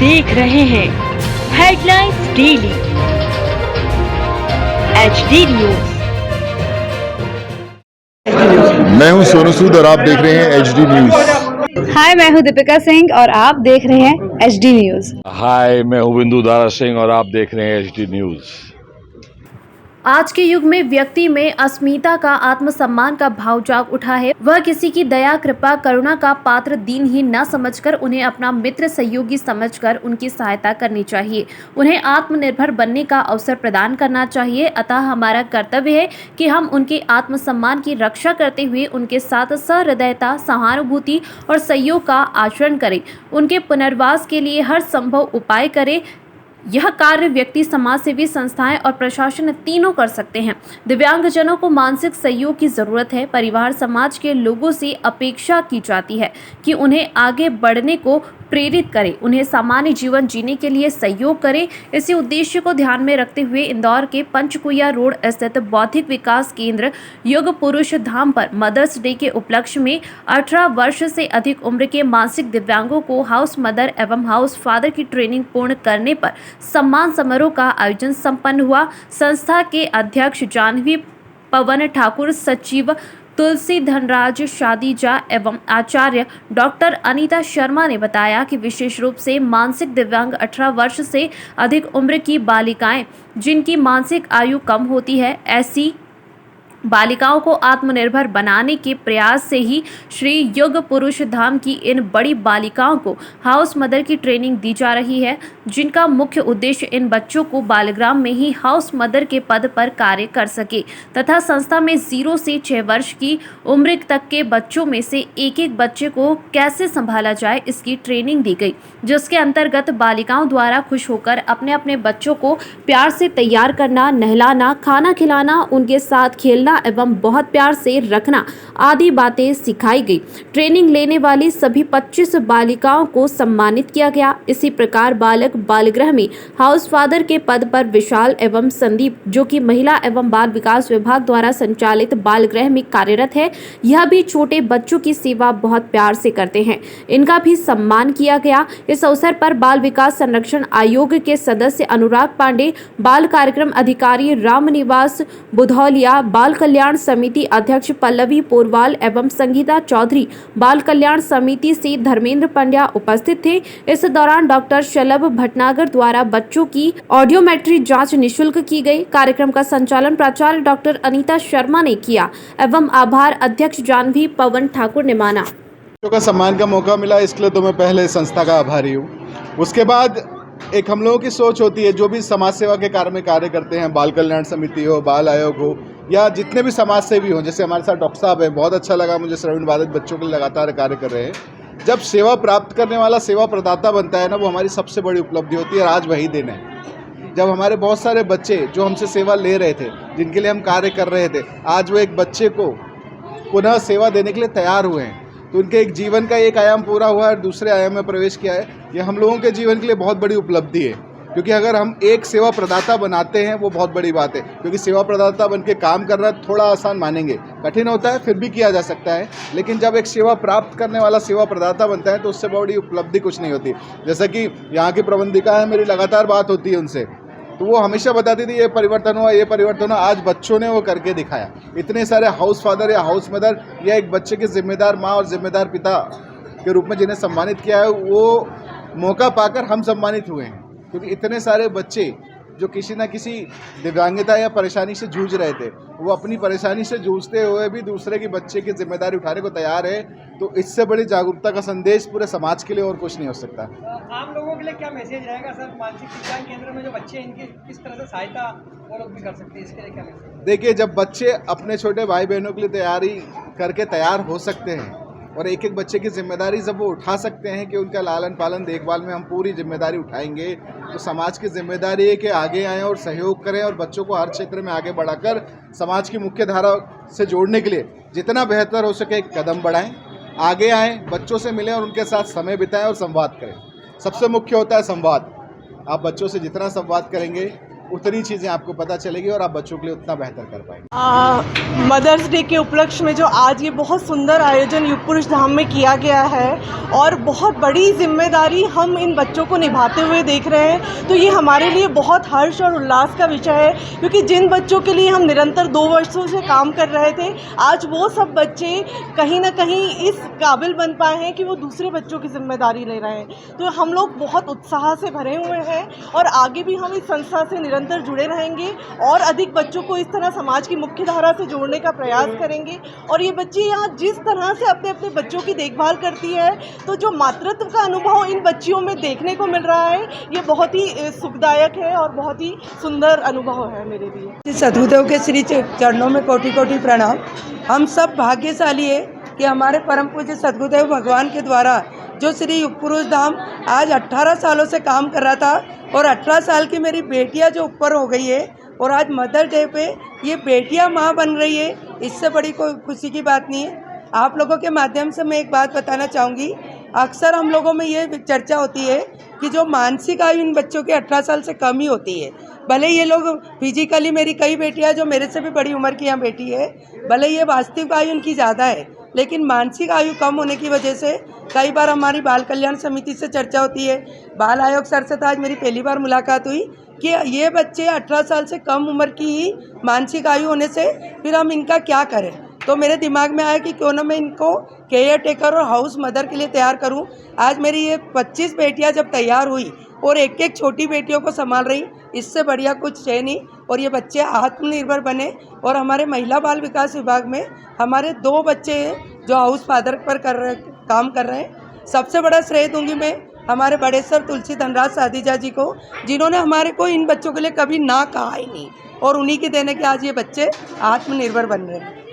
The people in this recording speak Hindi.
देख रहे हैं हेडलाइंस डेली HD न्यूज। मैं हूं सोनू सूद और आप देख रहे हैं HD न्यूज। हाय, मैं हूं दीपिका सिंह और आप देख रहे हैं HD न्यूज। हाय, मैं हूं बिंदु दारा सिंह और आप देख रहे हैं HD न्यूज। आज के युग में व्यक्ति में अस्मिता का, आत्मसम्मान का भाव जाग उठा है। वह किसी की दया, कृपा, करुणा का पात्र दीनहीन न समझकर उन्हें अपना मित्र, सहयोगी समझकर उनकी सहायता करनी चाहिए। उन्हें आत्मनिर्भर बनने का अवसर प्रदान करना चाहिए। अतः हमारा कर्तव्य है कि हम उनके आत्मसम्मान की रक्षा करते हुए उनके साथ सहृदयता, सहानुभूति और सहयोग का आचरण करें। उनके पुनर्वास के लिए हर संभव उपाय करें। यह कार्य व्यक्ति, समाज सेवी संस्थाएं और प्रशासन तीनों कर सकते हैं। दिव्यांगजनों को मानसिक सहयोग की जरूरत है। परिवार, समाज के लोगों से अपेक्षा की जाती है कि उन्हें आगे बढ़ने को प्रेरित करें, उन्हें सामान्य जीवन जीने के लिए सहयोग करें। इसी उद्देश्य को ध्यान में रखते हुए इंदौर के पंचकुइया रोड स्थित बौद्धिक विकास केंद्र युग पुरुष धाम पर मदर्स डे के उपलक्ष्य में 18 वर्ष से अधिक उम्र के मानसिक दिव्यांगों को हाउस मदर एवं हाउस फादर की ट्रेनिंग पूर्ण करने पर सम्मान समारोह का आयोजन संपन्न हुआ। संस्था के अध्यक्ष जानवी पवन ठाकुर, सचिव तुलसी धनराज शादीजा एवं आचार्य डॉक्टर अनीता शर्मा ने बताया कि विशेष रूप से मानसिक दिव्यांग 18 वर्ष से अधिक उम्र की बालिकाएं जिनकी मानसिक आयु कम होती है, ऐसी बालिकाओं को आत्मनिर्भर बनाने के प्रयास से ही श्री युग पुरुष धाम की इन बड़ी बालिकाओं को हाउस मदर की ट्रेनिंग दी जा रही है, जिनका मुख्य उद्देश्य इन बच्चों को बालग्राम में ही हाउस मदर के पद पर कार्य कर सके तथा संस्था में 0 से 6 वर्ष की उम्र तक के बच्चों में से एक बच्चे को कैसे संभाला जाए, इसकी ट्रेनिंग दी गई, जिसके अंतर्गत बालिकाओं द्वारा खुश होकर अपने अपने बच्चों को प्यार से तैयार करना, नहलाना, खाना खिलाना, उनके साथ खेलना एवं बहुत प्यार से रखना आदि बातें सिखाई गई। ट्रेनिंग लेने वाली सभी 25 बालिकाओं को सम्मानित किया गया। इसी प्रकार बालक बालगृह में हाउस फादर के पद पर विशाल एवं संदीप, जो कि महिला एवं बाल विकास विभाग द्वारा संचालित बालगृह में कार्यरत है, यह भी छोटे बच्चों की सेवा बहुत प्यार से करते हैं। इनका भी सम्मान किया गया। इस अवसर पर बाल विकास संरक्षण आयोग के सदस्य अनुराग पांडे, बाल कार्यक्रम अधिकारी रामनिवास बुधौलिया, बाल कल्याण समिति अध्यक्ष पल्लवी पोरवाल एवं संगीता चौधरी, बाल कल्याण समिति से धर्मेंद्र पंड्या उपस्थित थे। इस दौरान डॉक्टर शलभ भटनागर द्वारा बच्चों की ऑडियोमेट्री जांच निःशुल्क की गई। कार्यक्रम का संचालन प्राचार्य डॉक्टर अनीता शर्मा ने किया एवं आभार अध्यक्ष जानवी पवन ठाकुर ने माना। बच्चों का सम्मान का मौका मिला, इसके लिए तो मैं पहले संस्था का आभारी हूँ। उसके बाद एक हम लोगों की सोच होती है, जो भी समाज सेवा के कार्य में कार्य करते हैं, बाल कल्याण समिति हो, बाल आयोग हो, या जितने भी समाज सेवी हों, जैसे हमारे साथ डॉक्टर साहब हैं, बहुत अच्छा लगा मुझे, श्रवण बाधित बच्चों के लिए लगातार कार्य कर रहे हैं। जब सेवा प्राप्त करने वाला सेवा प्रदाता बनता है ना, वो हमारी सबसे बड़ी उपलब्धि होती है। और आज वही दिन है जब हमारे बहुत सारे बच्चे जो हमसे सेवा ले रहे थे, जिनके लिए हम कार्य कर रहे थे, आज वो एक बच्चे को पुनः सेवा देने के लिए तैयार हुए हैं। तो उनके एक जीवन का एक आयाम पूरा हुआ है और दूसरे आयाम में प्रवेश किया है। ये हम लोगों के जीवन के लिए बहुत बड़ी उपलब्धि है, क्योंकि अगर हम एक सेवा प्रदाता बनाते हैं, वो बहुत बड़ी बात है। क्योंकि सेवा प्रदाता बन के काम करना थोड़ा आसान मानेंगे, कठिन होता है, फिर भी किया जा सकता है। लेकिन जब एक सेवा प्राप्त करने वाला सेवा प्रदाता बनता है, तो उससे बड़ी उपलब्धि कुछ नहीं होती। जैसा कि यहाँ की प्रबंधिका है, मेरी लगातार बात होती है उनसे, तो वो हमेशा बताती थी ये परिवर्तन हुआ, ये परिवर्तन हुआ। आज बच्चों ने वो करके दिखाया। इतने सारे हाउस फादर या हाउस मदर या एक बच्चे के जिम्मेदार माँ और जिम्मेदार पिता के रूप में जिन्हें सम्मानित किया है, वो मौका पाकर हम सम्मानित हुए हैं। क्योंकि इतने सारे बच्चे जो किसी न किसी दिव्यांगता या परेशानी से जूझ रहे थे, वो अपनी परेशानी से जूझते हुए भी दूसरे के बच्चे की जिम्मेदारी उठाने को तैयार है। तो इससे बड़ी जागरूकता का संदेश पूरे समाज के लिए और कुछ नहीं हो सकता। आम लोगों के लिए क्या मैसेज रहेगा सर? मानसिक दिव्यांग केंद्र में जो बच्चे हैं, इनकी किस तरह से सहायता वो लोग भी कर सकते हैं, इसके लिए क्या मैसेज? देखिए, जब बच्चे अपने छोटे भाई बहनों के लिए तैयारी करके तैयार हो सकते हैं और एक एक बच्चे की जिम्मेदारी जब वो उठा सकते हैं कि उनका लालन पालन देखभाल में हम पूरी जिम्मेदारी उठाएंगे, तो समाज की जिम्मेदारी है कि आगे आएँ और सहयोग करें और बच्चों को हर क्षेत्र में आगे बढ़ाकर समाज की मुख्य धारा से जोड़ने के लिए जितना बेहतर हो सके कदम बढ़ाएं, आगे आएँ, बच्चों से मिलें और उनके साथ समय बिताएं और संवाद करें। सबसे मुख्य होता है संवाद। आप बच्चों से जितना संवाद करेंगे, उतनी चीज़ें आपको पता चलेगी और आप बच्चों के लिए उतना बेहतर कर पाएंगे। मदर्स डे के उपलक्ष्य में जो आज ये बहुत सुंदर आयोजन युग पुरुष धाम में किया गया है और बहुत बड़ी जिम्मेदारी हम इन बच्चों को निभाते हुए देख रहे हैं, तो ये हमारे लिए बहुत हर्ष और उल्लास का विषय है, क्योंकि जिन बच्चों के लिए हम निरंतर 2 वर्षों से काम कर रहे थे, आज वो सब बच्चे कहीं ना कहीं इस काबिल बन पाए हैं कि वो दूसरे बच्चों की जिम्मेदारी ले रहे हैं। तो हम लोग बहुत उत्साह से भरे हुए हैं और आगे भी हम इस संस्था से निरंतर जुड़े रहेंगे और अधिक बच्चों को इस तरह समाज की मुख्य धारा से जोड़ने का प्रयास करेंगे। और ये बच्चे यहाँ जिस तरह से अपने अपने बच्चों की देखभाल करती है, तो जो मातृत्व का अनुभव इन बच्चियों में देखने को मिल रहा है, ये बहुत ही सुखदायक है और बहुत ही सुंदर अनुभव है मेरे लिए। सद्गुरुदेव के श्री चरणों में कोटि कोटि प्रणाम। हम सब भाग्यशाली है कि हमारे परम पूज्य सद्गुरुदेव भगवान के द्वारा जो श्री युग पुरुष धाम आज 18 सालों से काम कर रहा था और 18 साल की मेरी बेटियां जो ऊपर हो गई है और आज मदर डे पे ये बेटियां माँ बन रही है, इससे बड़ी कोई खुशी की बात नहीं है। आप लोगों के माध्यम से मैं एक बात बताना चाहूँगी। अक्सर हम लोगों में ये चर्चा होती है कि जो मानसिक आयु इन बच्चों के 18 साल से कम ही होती है। भले ये लोग फिजिकली, मेरी कई बेटियां जो मेरे से भी बड़ी उम्र की यहाँ बेटी है, भले ये वास्तविक आयु उनकी ज़्यादा है, लेकिन मानसिक आयु कम होने की वजह से कई बार हमारी बाल कल्याण समिति से चर्चा होती है। बाल आयोग सर से तो आज मेरी पहली बार मुलाकात हुई कि ये बच्चे 18 साल से कम उम्र की ही मानसिक आयु होने से फिर हम इनका क्या करें। तो मेरे दिमाग में आया कि क्यों ना मैं इनको केयर टेकर और हाउस मदर के लिए तैयार करूं। आज मेरी ये 25 बेटियां जब तैयार हुई और एक एक छोटी बेटियों को संभाल रही, इससे बढ़िया कुछ है नहीं। और ये बच्चे आत्मनिर्भर बने और हमारे महिला बाल विकास विभाग में हमारे 2 बच्चे हैं जो हाउस फादर पर काम कर रहे हैं। सबसे बड़ा श्रेय दूंगी मैं हमारे बड़े सर तुलसी धनराज साधीजा जी को, जिन्होंने हमारे को इन बच्चों के लिए कभी ना कहा ही नहीं और उन्हीं के देने के आज ये बच्चे आत्मनिर्भर बन रहे हैं।